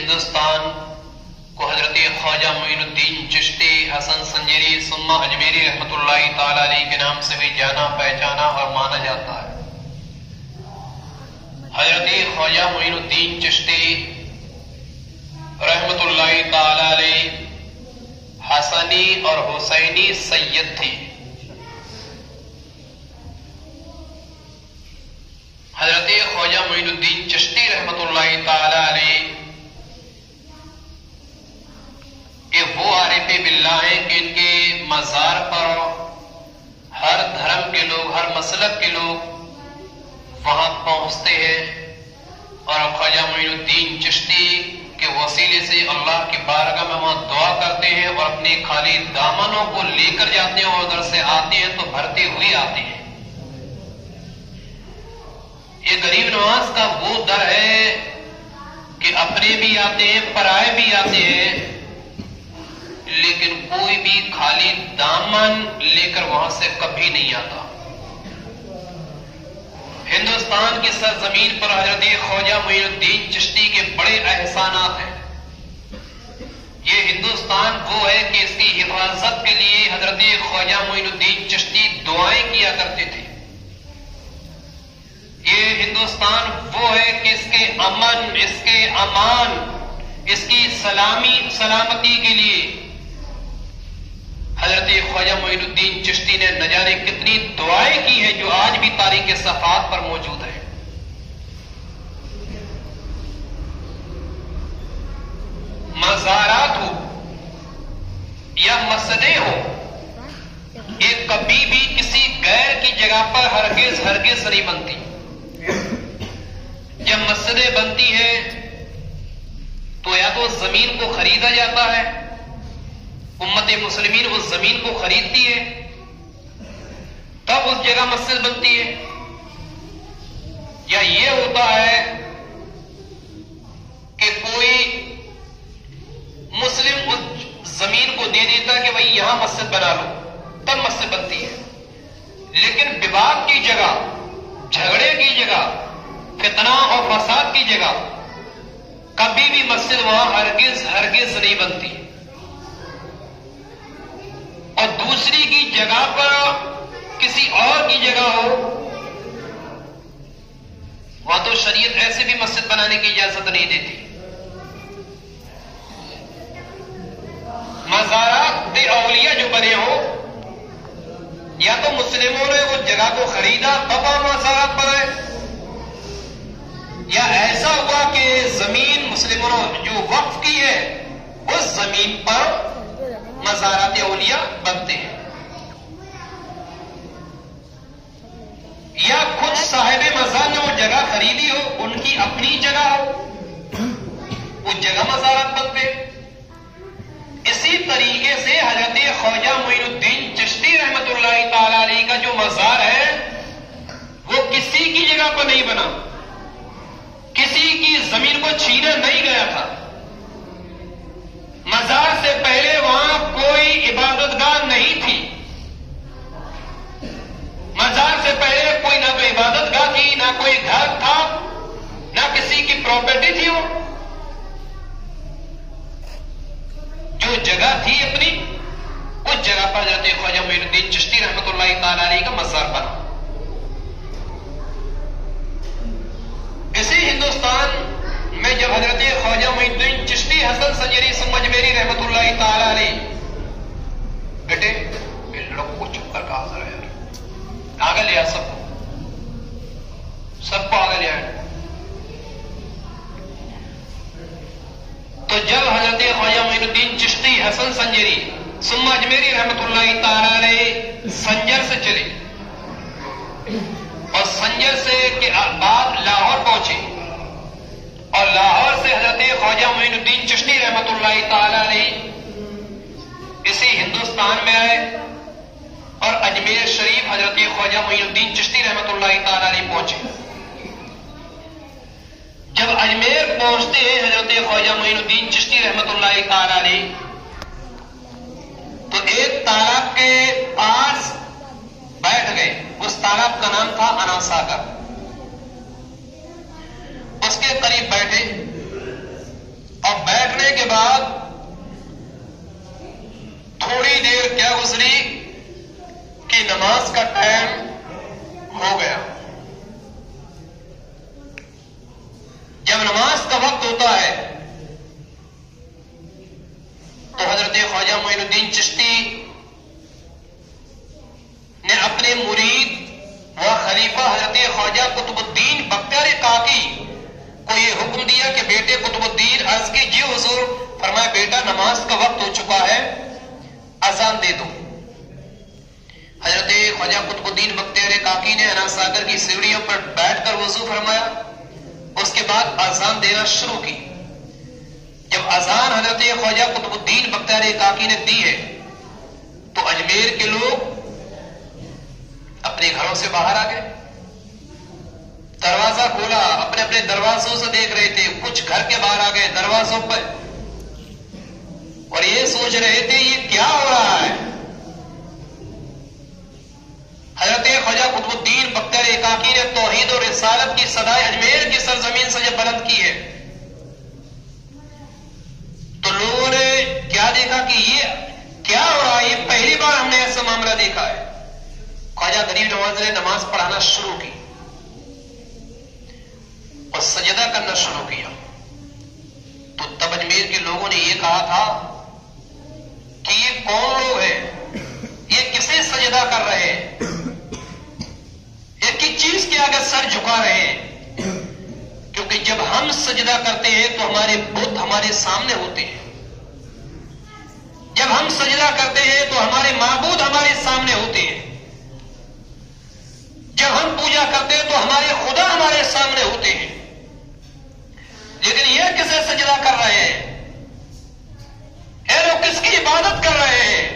ہندوستان کو حضرت خواجہ معین الدین چشتی حسن سنجری ثم اجمیری رحمۃ اللہ تعالی علیہ کے نام سے بھی جانا پہچانا اور مانا جاتا ہے۔ حضرت خواجہ معین الدین چشتی رحمۃ اللہ تعالی علیہ حسنی اور حسینی سید تھے۔ حضرت خواجہ معین الدین چشتی رحمۃ اللہ تعالی علیہ یہ وہ عارف باللہ ہیں کہ ان کے مزار پر ہر دھرم کے لوگ، ہر مسلک کے لوگ وہاں پہنچتے ہیں اور خواجہ معین الدین چشتی کے وسیلے سے اللہ کی بارگاہ میں وہاں دعا کرتے ہیں اور اپنے خالی دامنوں کو لے کر جاتے ہیں اور ادھر سے آتے ہیں تو بھرتے ہوئے آتے ہیں۔ یہ غریب نواز کا وہ در ہے کہ اپنے بھی آتے ہیں، پرائے بھی آتے ہیں، لیکن کوئی بھی خالی دامن لے کر وہاں سے کبھی نہیں آتا۔ ہندوستان کی سرزمین پر حضرت خواجہ معین الدین چشتی کے بڑے احسانات ہیں۔ یہ ہندوستان وہ ہے کہ اس کی حفاظت کے لیے حضرت خواجہ معین الدین چشتی دعائیں کیا کرتے تھے۔ یہ ہندوستان وہ ہے کہ اس کے امن، اس کے امان، اس کی سلامتی کے لیے حضرت خواجہ معین الدین چشتی نے نہ جانے کتنی دعائیں کی ہیں جو آج بھی تاریخ صفحات پر موجود ہیں۔ مزارات ہو یا مسجدیں ہو، یہ کبھی بھی کسی غیر کی جگہ پر ہرگز نہیں بنتی۔ جب مسجدیں بنتی ہیں تو یا تو زمین کو خریدا جاتا ہے، امت مسلمین اس زمین کو خریدتی ہے تب اس جگہ مسجد بنتی ہے، یا یہ ہوتا ہے کہ کوئی مسلم اس زمین کو دے دیتا کہ بھائی یہاں مسجد بنا لو تب مسجد بنتی ہے۔ لیکن وواد کی جگہ، جھگڑے کی جگہ، فتنہ اور فساد کی جگہ کبھی بھی مسجد وہاں ہرگز نہیں بنتی۔ اور دوسری کی جگہ پر کسی اور کی جگہ ہو، وہاں تو شریعت ایسے بھی مسجد بنانے کی اجازت نہیں دیتی۔ مزارات اولیاء جو بنے ہو، یا تو مسلموں نے اس جگہ کو خریدا تب وہاں مزارات بنائے، یا ایسا ہوا کہ زمین مسلموں نے جو وقف کی ہے اس زمین پر مزارات اولیاء بنتے ہیں، یا خود صاحب مزار نے وہ جگہ خریدی ہو، ان کی اپنی جگہ ہو، وہ جگہ مزارات بنتے ہیں۔ اسی طریقے سے حضرت خواجہ معین الدین چشتی رحمۃ اللہ تعالی علیہ کا جو مزار ہے وہ کسی کی جگہ پر نہیں بنا، کسی کی زمین کو چھینا نہیں گیا تھا۔ مزار سے پہلے وہاں کوئی عبادت گاہ نہیں تھی، مزار سے پہلے کوئی نہ کوئی عبادت گاہ تھی، نہ کوئی گھر تھا، نہ کسی کی پراپرٹی تھی۔ وہ جو جگہ تھی اپنی، اس جگہ پر حضرت خواجہ معین الدین چشتی رحمۃ اللہ تعالی علیہ کا مزار بنا۔ اسی ہندوستان میں جب حضرت خواجہ معین الدین چشتی حسن سنجری ثم اجمیری رحمۃ اللہ تعالی علیہ، بیٹے ان لوگوں کو چپ کر کہا ذرا یار، آگے لیا سب کو آگے لیا۔ تو جب حضرت خواجہ معین الدین چشتی حسن سنجری ثم اجمیری رحمۃ اللہ تعالی علیہ سنجر سے چلے اور سنجر سے کے بعد لاہور پہنچے، اور لاہور سے حضرت خواجہ معین الدین چشتی رحمۃ اللہ تعالی علیہ اسی ہندوستان میں آئے، اور اجمیر شریف حضرت خواجہ معین الدین چشتی رحمۃ اللہ تعالی علیہ پہنچے۔ جب اجمیر پہنچتے ہیں حضرت خواجہ معین الدین چشتی رحمۃ اللہ تعالی علیہ، تو ایک تالاب کے پاس بیٹھ گئے۔ اس تالاب کا نام تھا انا ساگر۔ اس کے قریب بیٹھے اور نماز کا وقت ہو چکا ہے، اذان دے دو۔ حضرت خواجہ قطب الدین بختیار کاکی نے انا ساگر کی سیڑھیوں پر بیٹھ کر وضو فرمایا، اس کے بعد اذان دینا شروع کی۔ جب اذان حضرت خواجہ قطب الدین بختیار کاکی نے دی ہے تو اجمیر کے لوگ اپنے گھروں سے باہر آ گئے، دروازہ کھولا، اپنے اپنے دروازوں سے دیکھ رہے تھے، کچھ گھر کے باہر آ گئے دروازوں پر اور یہ سوچ رہے تھے یہ کیا ہو رہا ہے۔ حضرت خواجہ قطب الدین بختیار کاکی نے توحید اور رسالت کی صدائے اجمیر کی سرزمین سے جب بلند کی ہے تو لوگوں نے کیا دیکھا کہ یہ کیا ہو رہا ہے، یہ پہلی بار ہم نے ایسا معاملہ دیکھا ہے۔ خواجہ غریب نواز نے نماز پڑھانا شروع کی اور سجدہ کرنا شروع کیا تو تب اجمیر کے لوگوں نے یہ کہا تھا کہ یہ کون لوگ ہیں، یہ کسے سجدہ کر رہے ہیں، یہ کس چیز کے آگے سر جھکا رہے ہیں، کیونکہ جب ہم سجدہ کرتے ہیں تو ہمارے بت ہمارے سامنے ہوتے ہیں، جب ہم سجدہ کرتے ہیں تو ہمارے معبود ہمارے سامنے ہوتے ہیں، جب ہم پوجا کرتے ہیں تو ہمارے خدا ہمارے سامنے ہوتے ہیں، لیکن یہ کسے سجدہ کر رہے ہیں، یہ لوگ کس کی عبادت کر رہے ہیں۔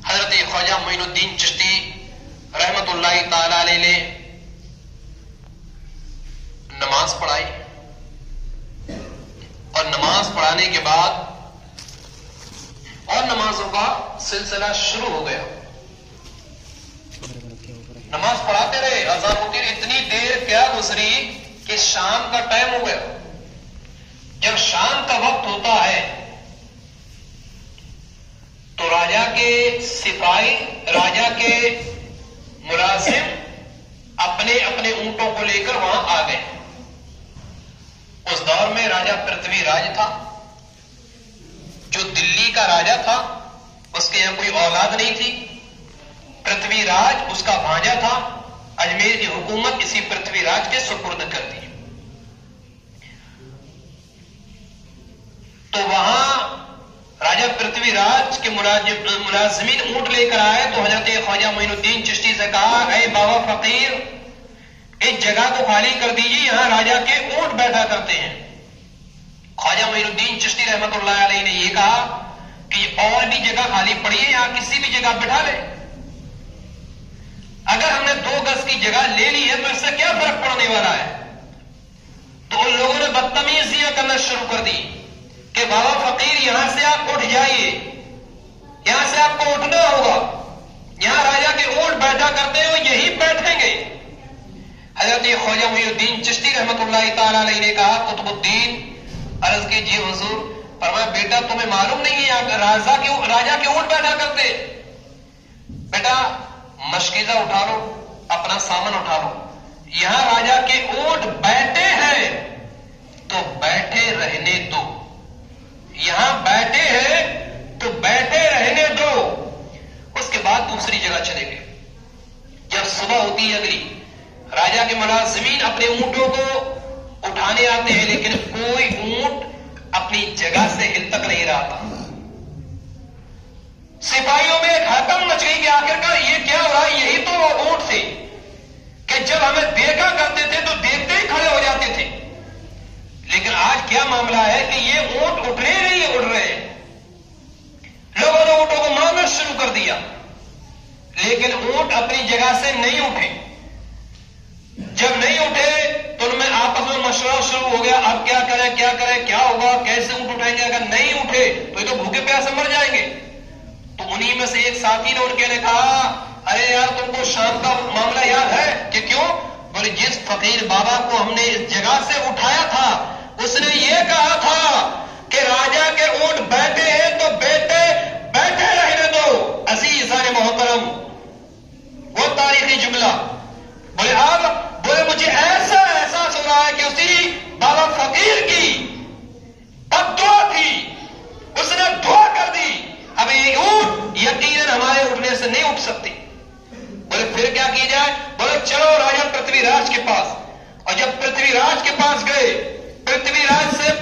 حضرت خواجہ معین الدین چشتی رحمت اللہ تعالی علیہ نے نماز پڑھائی اور نماز پڑھانے کے بعد اور نمازوں کا سلسلہ شروع ہو گیا۔ نماز پڑھاتے رہے، اذان ہوتی رہی، اتنی دیر کیا گزری کہ شام کا ٹائم ہو گیا۔ جب شام کا وقت ہوتا ہے تو راجا کے سپاہی، راجا کے ملازم اپنے اپنے اونٹوں کو لے کر وہاں آ گئے۔ اس دور میں راجا پرتھوی راج تھا، جو دلی کا راجا تھا، اس کے یہاں کوئی اولاد نہیں تھی، پرتھوی راج اس کا بھانجا تھا، اجمیر کی حکومت اسی پرتھوی راج کے سپرد کر دی۔ تو وہاں راجا پرتھوی راج کے ملازمین اونٹ لے کر آئے تو حضرت خواجہ معین الدین چشتی سے کہا، اے بابا فقیر، اس جگہ کو خالی کر دیجیے، یہاں راجا کے اونٹ بیٹھا کرتے ہیں۔ خواجہ معین الدین چشتی رحمت اللہ علیہ نے یہ کہا کہ اور بھی جگہ خالی پڑی ہے، یہاں کسی بھی جگہ بٹھا لے، اگر ہم نے 2 گز کی جگہ لے لی ہے تو اس سے کیا فرق پڑنے والا ہے۔ تو ان لوگوں نے بدتمیزیاں کرنا شروع کر دی کہ بابا فقیر یہاں سے آپ اٹھ جائیے، یہاں سے آپ کو اٹھنا ہوگا، یہاں راجا کے اونٹ بیٹھا کرتے ہو، یہی بیٹھیں گے۔ حضرت خواجہ معین الدین چشتی رحمت اللہ تعالی علیہ نے کہا، قطب الدین، عرض کیجیے حضور۔ فرمایا، بیٹا تمہیں معلوم نہیں ہے راجا کے اونٹ بیٹھا کرتے؟ بیٹا مشکیزہ اٹھا لو، اپنا سامان اٹھا لو، یہاں راجا کے اونٹ بیٹھے ہیں تو بیٹھے رہنے دو، یہاں بیٹھے ہیں تو بیٹھے رہنے دو۔ اس کے بعد دوسری جگہ چلے گئے۔ جب صبح ہوتی ہے اگلی، راجا کے ملازمین اپنے اونٹوں کو اٹھانے آتے ہیں لیکن کوئی اونٹ اپنی جگہ سے ہل تک نہیں رہا تھا۔ سپاہیوں میں ایک ہڑکم مچ گئی کہ آخرکار یہ کیا ہو رہا ہے، یہی تو اونٹ تھے کہ جب ہمیں دیکھا کرتے تھے تو دیکھتے ہی کھڑے ہو جاتے تھے، لیکن آج کیا معاملہ ہے کہ یہ اونٹ اٹھنے نہیں اڑ رہے۔ لوگوں نے اونٹوں کو مارنا شروع کر دیا لیکن اونٹ اپنی جگہ سے نہیں اٹھے۔ جب نہیں اٹھے تو ان میں آپس میں مشورہ شروع ہو گیا، اب کیا کریں کیا ہوگا، کیسے اونٹ اٹھائیں گے، اگر نہیں اٹھے تو یہ تو بھوکے پیاسے مر جائیں گے۔ تو انہی میں سے ایک ساتھی نے اٹھ کے نے کہا، ارے یار تم کو شام کا معاملہ یاد ہے کہ کیوں؟ بولے جس فقیر بابا کو ہم نے اس جگہ سے اٹھایا تھا اس نے یہ کہا تھا کہ راجا کے اونٹ بیٹھے ہیں تو بیٹھے رہنے دو۔ عزیزان محترم، وہ تاریخی جملہ، بولے مجھے ایسا احساس ہو رہا ہے کہ اسی بابا فقیر کی اب دعا تھی، اس نے دعا کر دی، اب یہ اونٹ یقیناً ہمارے اٹھنے سے نہیں اٹھ سکتی۔ بولے پھر کیا کی جائے؟ بولے چلو راجا پرتھوی راج کے پاس۔ اور جب پرتھوی راج کے پاس گئے، پرتھوی راج سے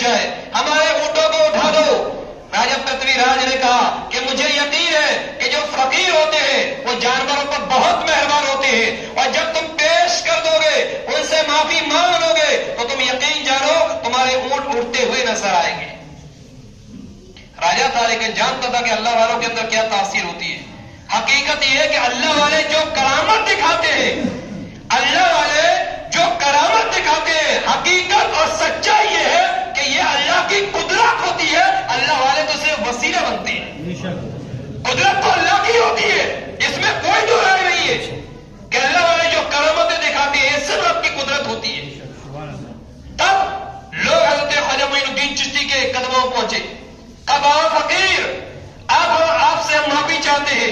جائے, ہمارے اونٹوں کو اٹھا دو. راجا پرتھوی راج نے کہا کہ مجھے یقین ہے کہ جو فقیر ہوتے ہیں وہ جانوروں پر بہت مہربان ہوتے ہیں, اور جب تم پیش کر دو گے, ان سے معافی مانگ لو گے, تو تم یقین جانو تمہارے اونٹ اٹھتے ہوئے نظر آئیں گے. راجا تھا لیکن جانتا تھا کہ اللہ والوں کے اندر کیا تاثیر ہوتی ہے. حقیقت یہ ہے کہ اللہ والے جو کرامت دکھاتے ہیں, اللہ والے جو کرامت دکھاتے ہیں, حقیقت اور سچائی یہ ہے کہ یہ اللہ کی قدرت ہوتی ہے. اللہ والے تو صرف وسیلہ بنتے ہیں, قدرت تو اللہ کی ہوتی ہے, اس میں کوئی دو رائے نہیں ہے کہ اللہ والے جو کرامتیں دکھاتے ہیں یہ صرف آپ کی قدرت ہوتی ہے. تب لوگ حضرت خواجہ معین الدین چشتی کے قدموں پہنچے. اب آؤ فقیر, اب آپ سے ہم معافی چاہتے ہیں,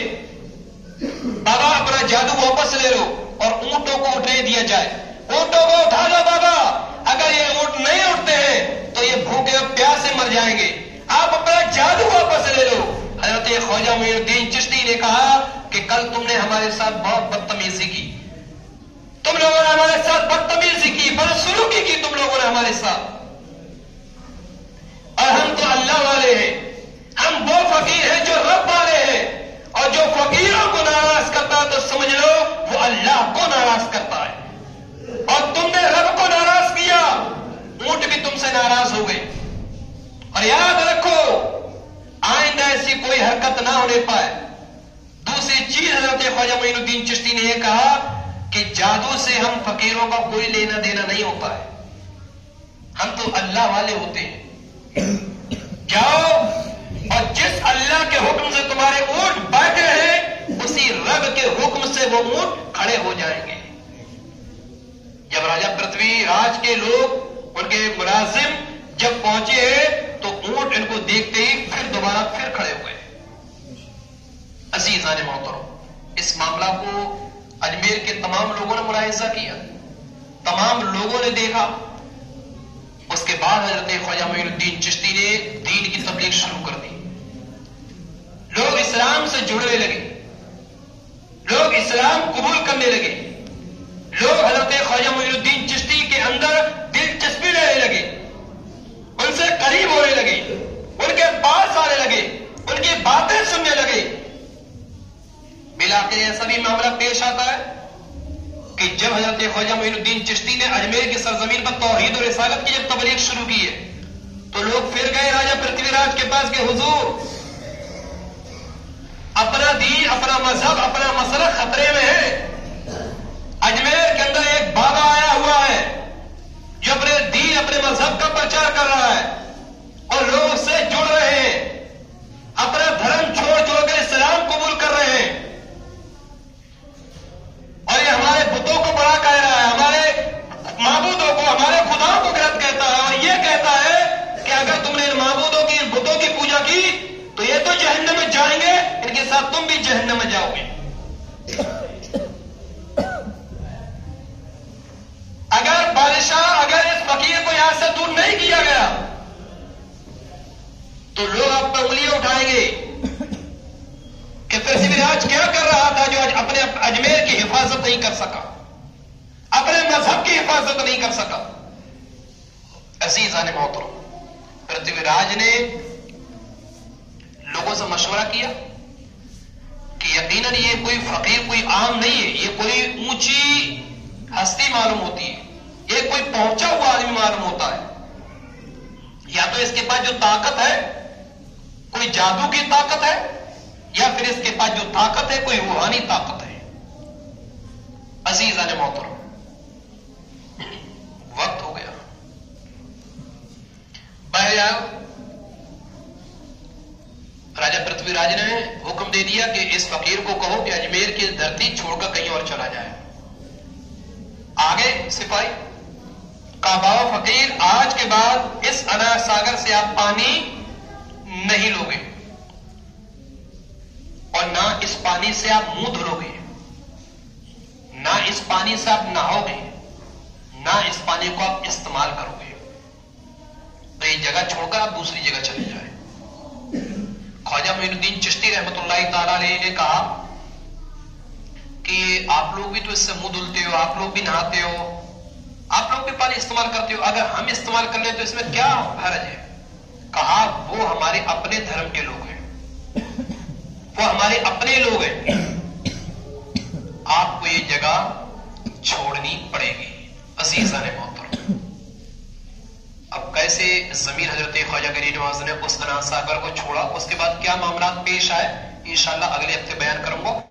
بابا اپنا جادو واپس لے لو اور اونٹوں کو اٹھنے دیا جائے. اونٹوں کو اٹھا لو بابا, اگر یہ اونٹ نہیں اٹھتے ہیں تو یہ بھوکے اور پیاس سے مر جائیں گے, آپ اپنا جادو واپس لے لو. حضرت خواجہ معین الدین چشتی نے کہا کہ کل تم نے ہمارے ساتھ بہت بدتمیزی کی, تم لوگوں نے ہمارے ساتھ بدتمیزی کی, بدسلوکی کی تم لوگوں نے ہمارے ساتھ, اور ہم تو اللہ والے ہیں, ہم وہ فقیر ہیں جو رب والے ہیں, اور جو فقیروں کو ناراض کرتا ہے تو سمجھ لو وہ اللہ کو ناراض کرتا ہے. اور تم نے رب کو ناراض کیا, اونٹ بھی تم سے ناراض ہو گئے. اور یاد رکھو آئندہ ایسی کوئی حرکت نہ ہونے پائے. دوسری چیز حضرت خواجہ معین الدین چشتی نے یہ کہا کہ جادو سے ہم فقیروں کا کوئی لینا دینا نہیں ہوتا ہے, ہم تو اللہ والے ہوتے ہیں. جاؤ اور جس اللہ کے حکم سے تمہارے اونٹ بیٹھے ہیں اسی رب کے حکم سے وہ اونٹ کھڑے ہو جائیں گے. جب راجا پرتھوی راج کے لوگ ان کے ملازم جب پہنچے تو اونٹ ان کو دیکھتے ہی پھر دوبارہ پھر کھڑے ہوئے. عزیزان محترم, اس معاملہ کو اجمیر کے تمام لوگوں نے ملاحظہ کیا, تمام لوگوں نے دیکھا. اس کے بعد حضرت خواجہ معین الدین چشتی نے دین کی تبلیغ شروع کر دی. لوگ اسلام سے جڑنے لگے, لوگ اسلام قبول کرنے لگے, لوگ حضرت خواجہ معین الدین چشتی کے اندر دلچسپی لینے لگے, ان سے قریب ہونے لگے, ان کے پاس آنے لگے, ان کی باتیں سننے لگے. بالآخر ایسا بھی معاملہ پیش آتا ہے کہ جب حضرت خواجہ معین الدین چشتی نے اجمیر کی سرزمین پر توحید اور رسالت کی جب تبلیغ شروع کی ہے تو لوگ پھر گئے راجا پرتھوی راج کے پاس کہ حضور اپنا دین, اپنا مذہب, اپنا مسلک خطرے میں ہے. اجمیر کے اندر ایک بابا آیا ہوا ہے جو اپنے دین, اپنے مذہب کا پرچار کر رہا ہے اور لوگ اس سے جڑ رہے ہیں, اپنا دھرم چھوڑ چھوڑ کر اسلام قبول کر رہے ہیں, اور یہ ہمارے بتوں کو بڑا کہہ رہا ہے, ہمارے معبودوں کو, ہمارے خداؤں کو غلط کہتا ہے, اور یہ کہتا ہے کہ اگر تم نے ان معبودوں کی, ان بتوں کی پوجا کی تو یہ تو جہنم میں جائیں گے, ان کے ساتھ تم بھی جہنم میں جاؤ گے. اگر بادشاہ, اگر اس فقیر کو یہاں سے دور نہیں کیا گیا تو لوگ آپ پر انگلیاں اٹھائیں گے کہ پرتھوی راج کیا کر رہا تھا جو اپنے اجمیر کی حفاظت نہیں کر سکا, اپنے مذہب کی حفاظت نہیں کر سکا. عزیزان محترم, پرتھوی راج نے لوگوں سے مشورہ کیا کہ یقیناً یہ کوئی فقیر کوئی عام نہیں ہے, یہ کوئی اونچی ہستی معلوم ہوتی ہے, یہ کوئی پہنچا ہوا آدمی معلوم ہوتا ہے. یا تو اس کے پاس جو طاقت ہے کوئی جادو کی طاقت ہے, یا پھر اس کے پاس جو طاقت ہے کوئی روحانی طاقت ہے. عزیزان محترم, وقت ہو گیا. باہر آؤ. راجا پرتھوی راج نے حکم دے دیا کہ اس فقیر کو کہو کہ اجمیر کی دھرتی چھوڑ کر کہیں اور چلا جائے. آگے سپاہی کعبہ فقیر, آج کے بعد اس انار ساگر سے آپ پانی نہیں لو گے, اور نہ اس پانی سے آپ منہ دھلو گے, نہ اس پانی سے آپ نہاؤ گے, نہ اس پانی کو آپ استعمال کرو گے. تو یہ جگہ چھوڑ کر آپ دوسری جگہ چلے جائیں. خواجہ معین الدین چشتی رحمت اللہ تعالی علیہ نے کہا کہ آپ لوگ بھی تو اس سے منہ دھلتے ہو, آپ لوگ بھی نہاتے ہو, آپ لوگ بھی پانی استعمال کرتے ہو، اگر ہم استعمال کر لیں تو اس میں کیا حرج ہے؟ کہا وہ ہمارے اپنے دھرم کے لوگ ہیں، وہ ہمارے اپنے لوگ ہیں، آپ کو یہ جگہ چھوڑنی پڑے گی۔ عزیزان محترم، اب کیسے ضمیر حضرت خواجہ غنی نواز نے اس انا صاحب کو چھوڑا، اس کے بعد کیا معاملات پیش آئے، انشاءاللہ اگلے ہفتے بیان کروں گا۔